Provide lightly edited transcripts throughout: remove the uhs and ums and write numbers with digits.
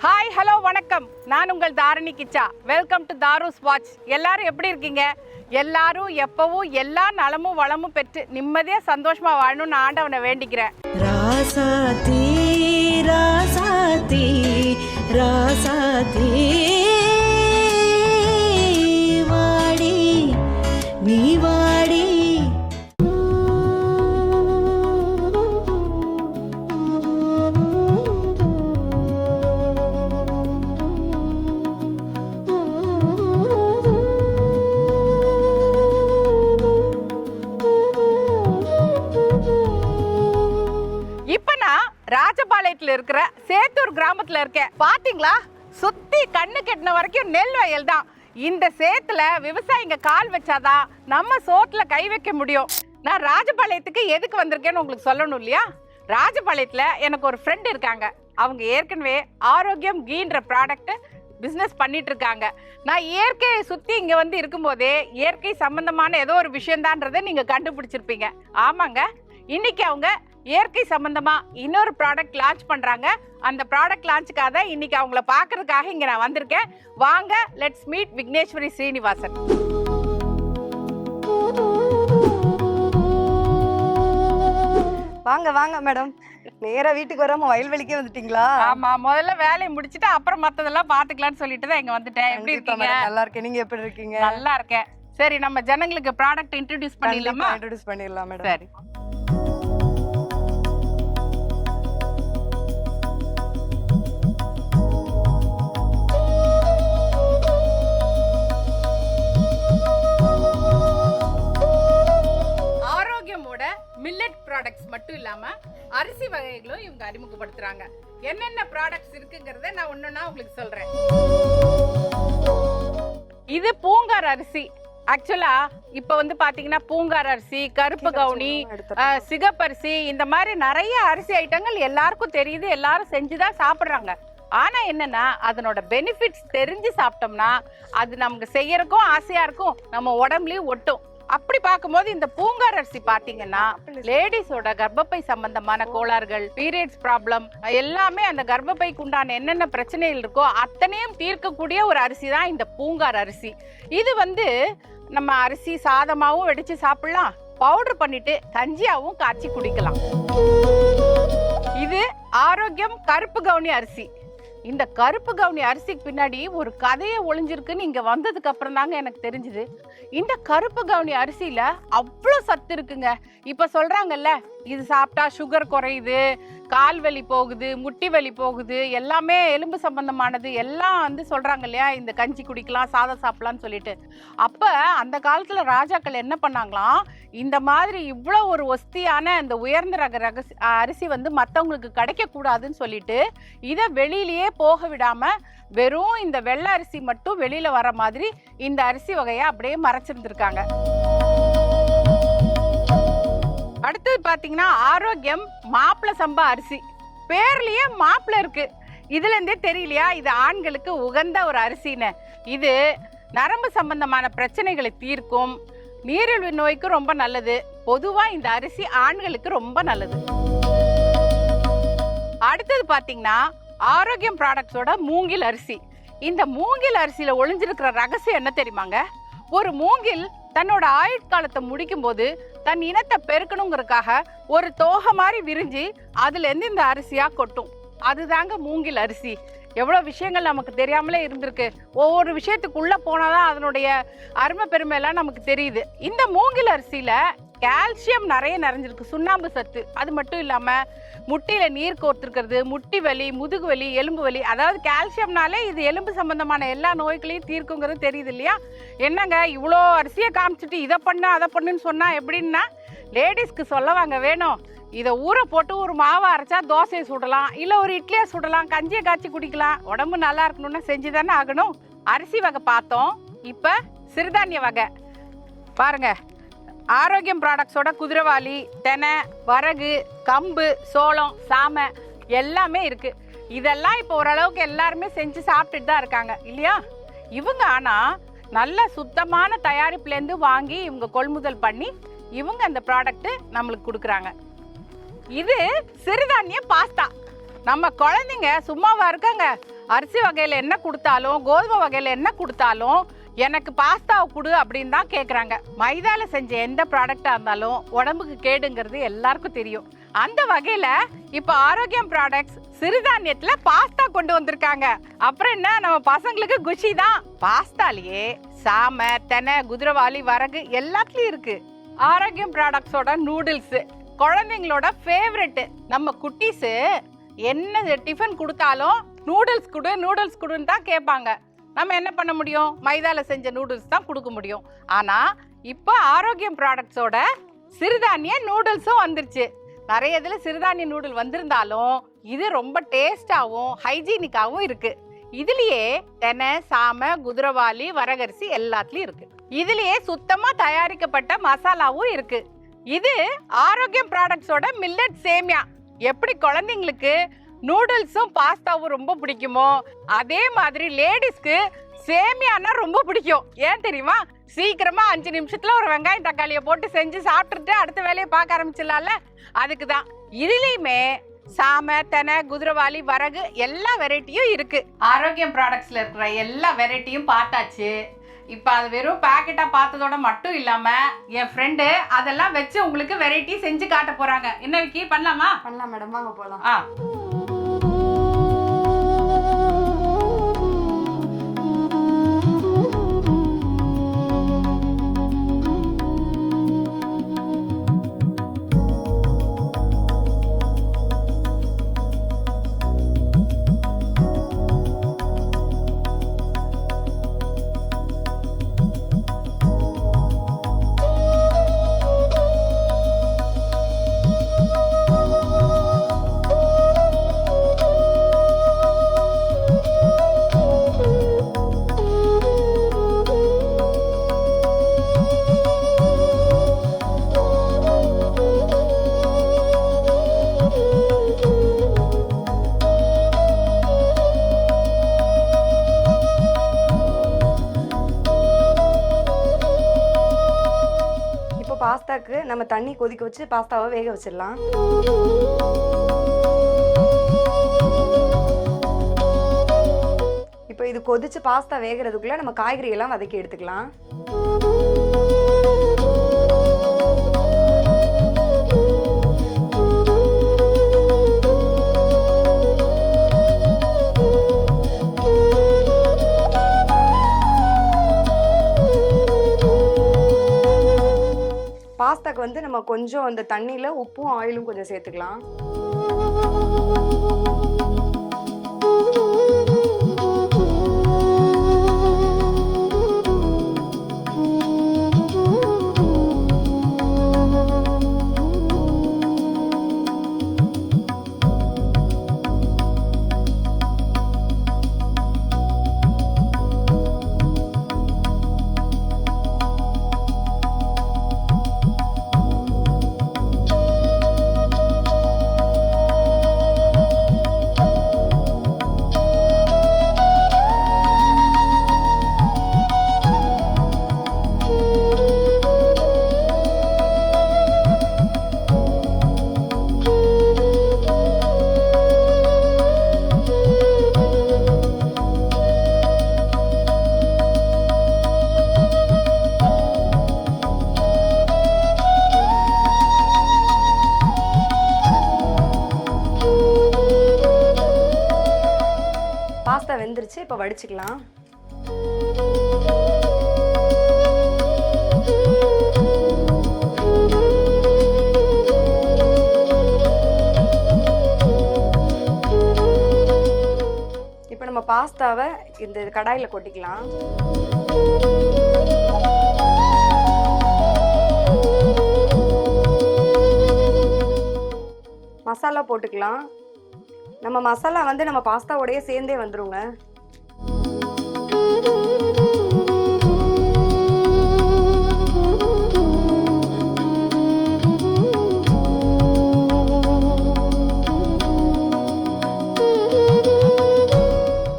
Hi hello வணக்கம். நான் உங்கள் Dharani Kichcha. Welcome to Dharu's watch. எல்லாரும் எப்படி இருக்கீங்க? எல்லாரும் எப்பவும் எல்லா நலமும் வளமும் பெற்று நிம்மதியா சந்தோஷமா வாழணும்னு ஆண்டவனை வேண்டிக்கிறேன். ராசாத்தி ராசாத்தி ராசாத்தி வாடி நீ வாடி. ராஜபாளையத்துல இருக்கிற சேத்தூர் கிராமத்துல இருக்கேன். பாத்தீங்களா, சுத்தி கண்ணு கெட்டின வரைக்கும் நெல் வயல் தான். இந்த சேத்துல விவசாயிங்க கால் வச்சாதான் நம்ம சோத்துல கை வைக்க முடியும். நான் ராஜபாளையத்துக்கு எதுக்கு வந்திருக்கேன்னு உங்களுக்கு சொல்லணும் இல்லையா? ராஜபாளையத்துல எனக்கு ஒரு ஃப்ரெண்ட் இருக்காங்க. அவங்க ஏற்கனவே ஆரோக்கியம் கீன்ற ப்ராடக்ட் பிஸ்னஸ் பண்ணிட்டு இருக்காங்க. நான் இயற்கையை சுத்தி இங்க வந்து இருக்கும்போதே இயற்கை சம்பந்தமான ஏதோ ஒரு விஷயம்தான்றதை நீங்க கண்டுபிடிச்சிருப்பீங்க. ஆமாங்க, இன்னைக்கு அவங்க இயற்கை சம்பந்தமா இன்னொரு ப்ராடக்ட் லான்ச் பண்றாங்க. அந்த ப்ராடக்ட் லான்ச்சுக்காக தான் இன்னைக்கு அவங்கள பார்க்கறதுக்காக இங்க நான் வந்திருக்கேன். வாங்க, லெட்ஸ் மீட் விக்னேஸ்வரி ஸ்ரீனிவாசன். வாங்க வாங்க மேடம், நேரா வீட்டுக்கு வராம வயல்வெளிக்கே வந்துட்டீங்களா? ஆமா, முதல்ல வேலையை முடிச்சிட்டு அப்புறம் மத்ததெல்லாம் பாத்துக்கலாம்னு சொல்லிட்டு தான் இங்க வந்துட்டேன். எப்படி இருக்கீங்க? நல்லா இருக்கேன், நீங்க எப்படி இருக்கீங்க? நல்லா இருக்கேன். சரி, நம்ம ஜனங்களுக்கு ப்ராடக்ட் இன்ட்ரோடியூஸ் பண்ணிடலாமா? இன்ட்ரோடியூஸ் பண்ணிடலாம் மேடம். சரி. மில்லட் ப்ராடக்ட்ஸ் மட்டும் இல்லாம அரிசி வகைகளும் இவங்க அறிமுகப்படுத்துறாங்க. என்னென்ன ப்ராடக்ட்ஸ் இருக்குங்கறத நான் ஒன்னொன்னா உங்களுக்கு சொல்றேன். இது பூங்கார் அரிசி. ஆக்சுவலா இப்ப வந்து பாத்தீங்கன்னா பூங்கார் அரிசி, கருப்பு கவுனி, சிகப்பரிசி, இந்த மாதிரி நிறைய அரிசி ஐட்டங்கள் எல்லாருக்கும் தெரியுது, எல்லாரும் செஞ்சுதான் சாப்பிடுறாங்க. ஆனா என்னன்னா, அதனோட பெனிஃபிட்ஸ் தெரிஞ்சு சாப்பிட்டோம்னா அது நமக்கு செய்யறதுக்கும் ஆசையா இருக்கும், நம்ம உடம்புலயும் ஒட்டும். அப்படி பார்க்கும்போது இந்த பூங்கார் அரிசி பாத்தீங்கன்னா லேடிஸோட கர்ப்பப்பை சம்பந்தமான கோளாறுகள், பீரியட்ஸ் ப்ராப்ளம் எல்லாமே, அந்த கர்ப்பப்பைக்கு உண்டான என்னென்ன பிரச்சனைகள் இருக்கோ அத்தனையும் தீர்க்கக்கூடிய ஒரு அரிசி தான் இந்த பூங்கார் அரிசி. இது வந்து நம்ம அரிசி சாதமாவும் வெடிச்சு சாப்பிடலாம், பவுடர் பண்ணிட்டு கஞ்சியாவும் காய்ச்சி குடிக்கலாம். இது ஆரோக்கியம் கருப்பு கவுனி அரிசி. இந்த கருப்பு கவுனி அரிசிக்கு பின்னாடி ஒரு கதையை ஒளிஞ்சிருக்குன்னு இங்க வந்ததுக்கு அப்புறம் தாங்க எனக்கு தெரிஞ்சுது. இந்த கருப்பு கவுனி அரிசியில அவ்வளோ சத்து இருக்குங்க. இப்ப சொல்றாங்கல்ல, இது சாப்பிட்டா சுகர் குறையுது, கால் வலி போகுது, முட்டி வலி போகுது, எல்லாமே எலும்பு சம்பந்தமானது எல்லாம் வந்து சொல்றாங்க இல்லையா, இந்த கஞ்சி குடிக்கலாம், சாதம் சாப்பிடலாம்னு சொல்லிட்டு. அப்ப அந்த காலத்துல ராஜாக்கள் என்ன பண்ணாங்களாம், இந்த மாதிரி இவ்வளோ ஒரு ஒஸ்தியான இந்த உயர்ந்த ரக அரிசி வந்து மற்றவங்களுக்கு கிடைக்க கூடாதுன்னு சொல்லிட்டு இதை வெளியிலேயே போக விடாம வெறும் இந்த வெள்ளை அரிசி மட்டும் வெளியில வர மாதிரி இந்த அரிசி வகையை அப்படியே மறைச்சிருந்திருக்காங்க. அடுத்தது பாத்தீங்கன்னா ஆரோக்கியம் மாப்பிள சம்பா அரிசி. பேர்லயே மாப்பிள இருக்கு, இதுல இருந்தே தெரியலையா இது ஆண்களுக்கு உகந்த ஒரு அரிசின்னு. இது நரம்பு சம்பந்தமான பிரச்சனைகளை தீர்க்கும், நீரிழிவு நோய்க்கு ரொம்ப நல்லது. பொதுவா இந்த அரிசி ஆண்களுக்கு ரொம்ப நல்லது. அடுத்தது பாத்தீங்கன்னா ஆரோக்கியம் ப்ராடக்ட்ஸோட மூங்கில் அரிசி. இந்த மூங்கில் அரிசியில ஒளிஞ்சிருக்கிற ரகசியம் என்ன தெரியுமாங்க? ஒரு மூங்கில் தன்னோட ஆயுட்காலத்தை முடிக்கும் போது தன் இனத்தை பெருக்கணுங்கிறதுக்காக ஒரு தோகை மாதிரி விரிஞ்சு அதுல இருந்து இந்த அரிசியா கொட்டும். அதுதாங்க மூங்கில் அரிசி. எவ்வளவு விஷயங்கள் நமக்கு தெரியாமலே இருந்திருக்கு. ஒவ்வொரு விஷயத்துக்குள்ள போனாதான் அதனுடைய அருமை பெருமை எல்லாம் நமக்கு தெரியுது. இந்த மூங்கில் அரிசியில கால்சியம் நிறைய நிறைஞ்சிருக்கு, சுண்ணாம்பு சத்து. அது மட்டும் இல்லாம முட்டியில நீர் கோர்த்திருக்கிறது, முட்டி வலி, முதுகு வலி, எலும்பு வலி, அதாவது கால்சியம்னாலே இது எலும்பு சம்பந்தமான எல்லா நோய்களையும் தீர்க்குங்கிறது தெரியுது இல்லையா? என்னங்க இவ்வளோ அரிசியை காமிச்சிட்டு இதை பண்ணு அதை பண்ணுன்னு சொன்னா எப்படின்னா, லேடிஸ்க்கு சொல்லவாங்க வேணும். இதை ஊற போட்டு ஒரு மாவை அரைச்சா தோசையை சுடலாம், இல்லை ஒரு இட்லியை சுடலாம், கஞ்சியை காய்ச்சி குடிக்கலாம். உடம்பு நல்லா இருக்கணும்னா செஞ்சு தானே ஆகணும். அரிசி வகை பார்த்தோம், இப்போ சிறுதானிய வகை பாருங்க. ஆரோக்கியம் ப்ராடக்ட்ஸோட குதிரைவாலி, தெனை, வரகு, கம்பு, சோளம், சாமை எல்லாமே இருக்கு. இதெல்லாம் இப்போ ஓரளவுக்கு எல்லாருமே செஞ்சு சாப்பிட்டுட்டு தான் இருக்காங்க இல்லையா? இவங்க ஆனால் நல்ல சுத்தமான தயாரிப்புலேருந்து வாங்கி இவங்க கொள்முதல் பண்ணி இவங்க அந்த ப்ராடக்ட் நம்மளுக்கு கொடுக்குறாங்க. இது சிறுதானிய பாஸ்தா. நம்ம குழந்தைங்க சும்மாவா இருக்காங்க? அரிசி வகையில என்ன கொடுத்தாலும் கோதுமை வகையில என்ன கொடுத்தாலும் எனக்கு பாஸ்தாவை கொடு அப்படின்னு தான் கேட்குறாங்க. மைதால செஞ்ச எந்த ப்ராடக்டா இருந்தாலும் உடம்புக்கு கேடுங்கிறது எல்லாருக்கும் தெரியும். அந்த வகையில இப்ப ஆரோக்கியம் ப்ராடக்ட்ஸ் சிறுதானியத்துல பாஸ்தா கொண்டு வந்திருக்காங்க. அப்புறம் என்ன, நம்ம பசங்களுக்கு குஷி தான். பாஸ்தாலேயே சாமை, தெனை, குதிரைவாலி, வரகு எல்லாத்துலயும் இருக்கு. ஆரோக்கியம் ப்ராடக்ட்ஸோட நூடுல்ஸ் குழந்தைங்களோட ஃபேவரெட். நம்ம குட்டீஸ் என்ன டிஃபன் கொடுத்தாலும் நூடுல்ஸ் கொடு நூடுல்ஸ் கொடுன்னு தான் கேட்பாங்க. நம்ம என்ன பண்ண முடியும்? மைதால செஞ்ச நூடுல்ஸ் தான் கொடுக்க முடியும். ஆனா இப்போ ஆரோக்கியம் ப்ராடக்ட்ஸோட சிறுதானிய நூடுல்ஸும் வந்துருச்சு. நிறைய இதில் சிறுதானிய நூடுல் வந்திருந்தாலும் இது ரொம்ப டேஸ்டாகவும் ஹைஜீனிக்காகவும் இருக்கு. இதுலயே தெனை, சாமை, குதிரைவாலி, வரகரிசி எல்லாத்துலயும் இருக்கு. இதுலயே சுத்தமா தயாரிக்கப்பட்ட மசாலாவும் இருக்கு. இது ஆரோக்கியம் ப்ராடக்ட்ஸோட மில்லட் சேமியா. எப்படி குழந்தைங்களுக்கு நூடுல்ஸும் பாஸ்தாவும் ரொம்ப பிடிக்குமோ அதே மாதிரி லேடிஸ்க்கு சேமியானா ரொம்ப பிடிக்கும். ஏன் தெரியுமா? சீக்கிரமா 5 நிமிஷத்துல ஒரு வெங்காயம் தக்காளியை போட்டு செஞ்சு சாப்பிட்டுட்டு அடுத்த வேலையை பார்க்க ஆரம்பிச்சிடலாம்ல. அதுக்கு தான் இதுலயுமே சாமை, தெனை, குதிரைவாலி, வரகு எல்லா வெரைட்டியும் இருக்கு. ஆரோக்கியம் ப்ராடக்ட்ஸ்ல இருக்கிற எல்லா வெரைட்டியும் பார்த்தாச்சு. இப்போ அது வெறும் பேக்கெட்டா பார்த்ததோட மட்டும் இல்லாம என் ஃப்ரெண்டு அதெல்லாம் வச்சு உங்களுக்கு வெரைட்டி செஞ்சு காட்ட போறாங்க. என்ன விக்கி, பண்ணலாமா? பண்ணலாம் மேடம், வாங்க போலாம். பாஸ்தாக்கு நம்ம தண்ணி கொதிக்க வச்சு பாஸ்தாவை வேக வச்சிடலாம். இப்போ இது கொதிச்சு பாஸ்தா வேகிறதுக்குள்ள நம்ம காய்கறி எல்லாம் வதக்கி எடுத்துக்கலாம். பாஸ்தாக்கு வந்து நம்ம கொஞ்சம் அந்த தண்ணியில் உப்பும் ஆயிலும் கொஞ்சம் சேர்த்துக்கலாம். பாஸ்தா வெந்துருச்சு, இப்போ வடிச்சுக்கலாம். இப்போ நம்ம பாஸ்தாவை இந்த கடாயில் கொட்டிக்கலாம். மசாலா போட்டுக்கலாம். நம்ம மசாலா வந்து நம்ம பாஸ்தாவோடய சேர்ந்தே வந்துருங்க.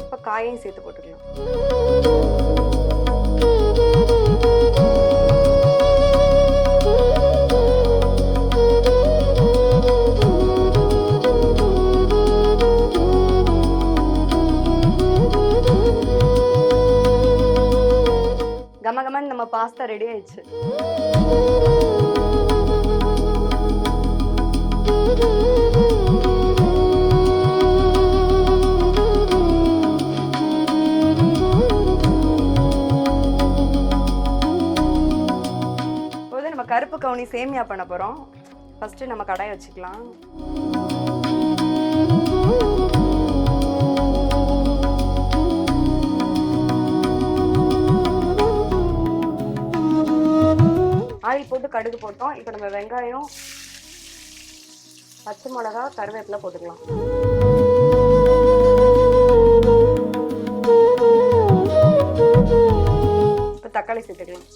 இப்போ காயையும் சேர்த்து போட்டுக்கலாம். அவ்வளவுதான், நம்ம பாஸ்தா ரெடி ஆயிடுச்சு. இப்போது நம்ம கருப்பு கவுனி சேமியா பண்ண போறோம். ஃபர்ஸ்ட் நம்ம கடாய் வச்சுக்கலாம். ஆயில் போட்டு கடுகு போட்டோம். இப்போ நம்ம வெங்காயம், பச்சை மிளகா, கருவேப்பிலை போட்டுக்கலாம். இப்போ தக்காளி சேர்த்துக்கலாம்.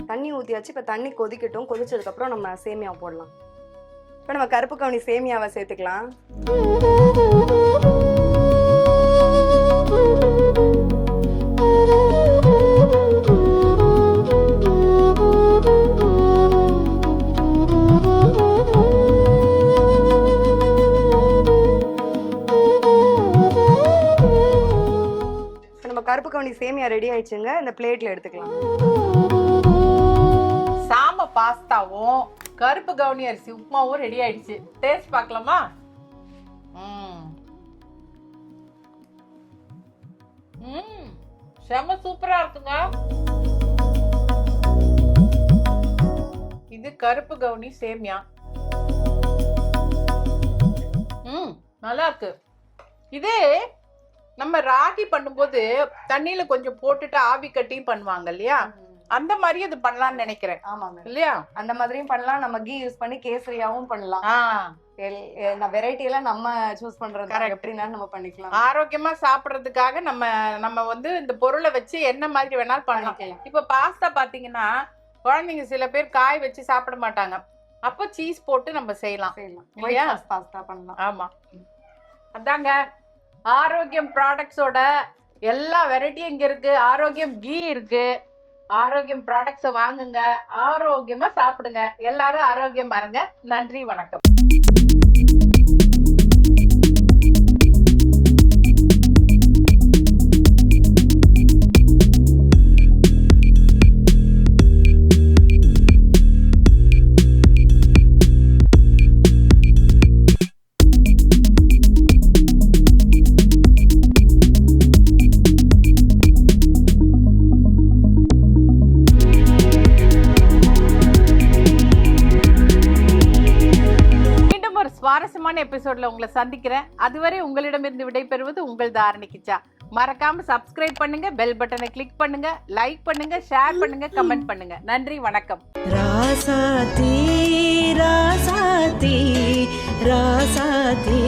தண்ணி ஊற்றியாச்சு. இப்போ தண்ணி கொதிக்கட்டும். கொதிச்சதுக்கப்புறம் நம்ம சேமியா போடலாம். இப்போ நம்ம கருப்பு கவுனி சேமியாவை சேர்த்துக்கலாம். இப்போ நம்ம கருப்பு கவுனி சேமியா ரெடி ஆயிடுச்சுங்க. இந்த பிளேட்ல எடுத்துக்கலாம். சாம பாஸ்தாவும் கருப்பு கவுனி அரிசி உப்புமாவும் ரெடி ஆயிடுச்சு. டேஸ்ட் பார்க்கலாமா? செம சூப்பரா இருக்குங்க. இது கருப்பு கவுனி சேமியா. நல்லா இருக்கு. இதே நம்ம ராகி பண்ணும்போது தண்ணியில கொஞ்சம் போட்டுட்டு ஆவி கட்டியும் பண்ணுவாங்க இல்லையா, அந்த மாதிரி இது பண்ணலாம்னு நினைக்கிறேன். ஆமாங்க, இல்லையா? அந்த மாதிரியும் பண்ணலாம். நம்ம கீ யூஸ் பண்ணி கேசரியாவும் பண்ணலாம். வெரைட்டி எல்லாம் நம்ம சூஸ் பண்றது எப்படின்னா நம்ம பண்ணிக்கலாம். ஆரோக்கியமா சாப்பிடுறதுக்காக நம்ம வந்து இந்த பொருளை வச்சு என்ன மாதிரி வேணாலும் பண்ணலாம். இப்ப பாஸ்தா பாத்தீங்கன்னா குழந்தைங்க சில பேர் காய் வச்சு சாப்பிட மாட்டாங்க. அப்போ சீஸ் போட்டு நம்ம செய்யலாம். இல்லையா? பாஸ்தா பண்ணலாம். ஆமா, அதாங்க ஆரோக்கியம் ப்ராடக்ட்ஸோட எல்லா வெரைட்டியும் இங்க இருக்கு. ஆரோக்கியம் கீ இருக்கு. ஆரோக்கியம் ப்ராடக்ட்ஸை வாங்குங்க, ஆரோக்கியமா சாப்பிடுங்க. எல்லாரும் ஆரோக்கியம் பாருங்க. நன்றி, வணக்கம். சுவாரஸ்யமான எபிசோட்ல உங்களை சந்திக்கிறேன். அதுவரை உங்களிடமிருந்து விடைபெறுவது உங்கள் தாரணி கிச்சா. மறக்காம சப்ஸ்கிரைப் பண்ணுங்க, பெல் பட்டனை கிளிக் பண்ணுங்க, லைக் பண்ணுங்க, ஷேர் பண்ணுங்க, கமெண்ட் பண்ணுங்க. நன்றி, வணக்கம். ராசாத்தி ராசாத்தி ராசாத்தி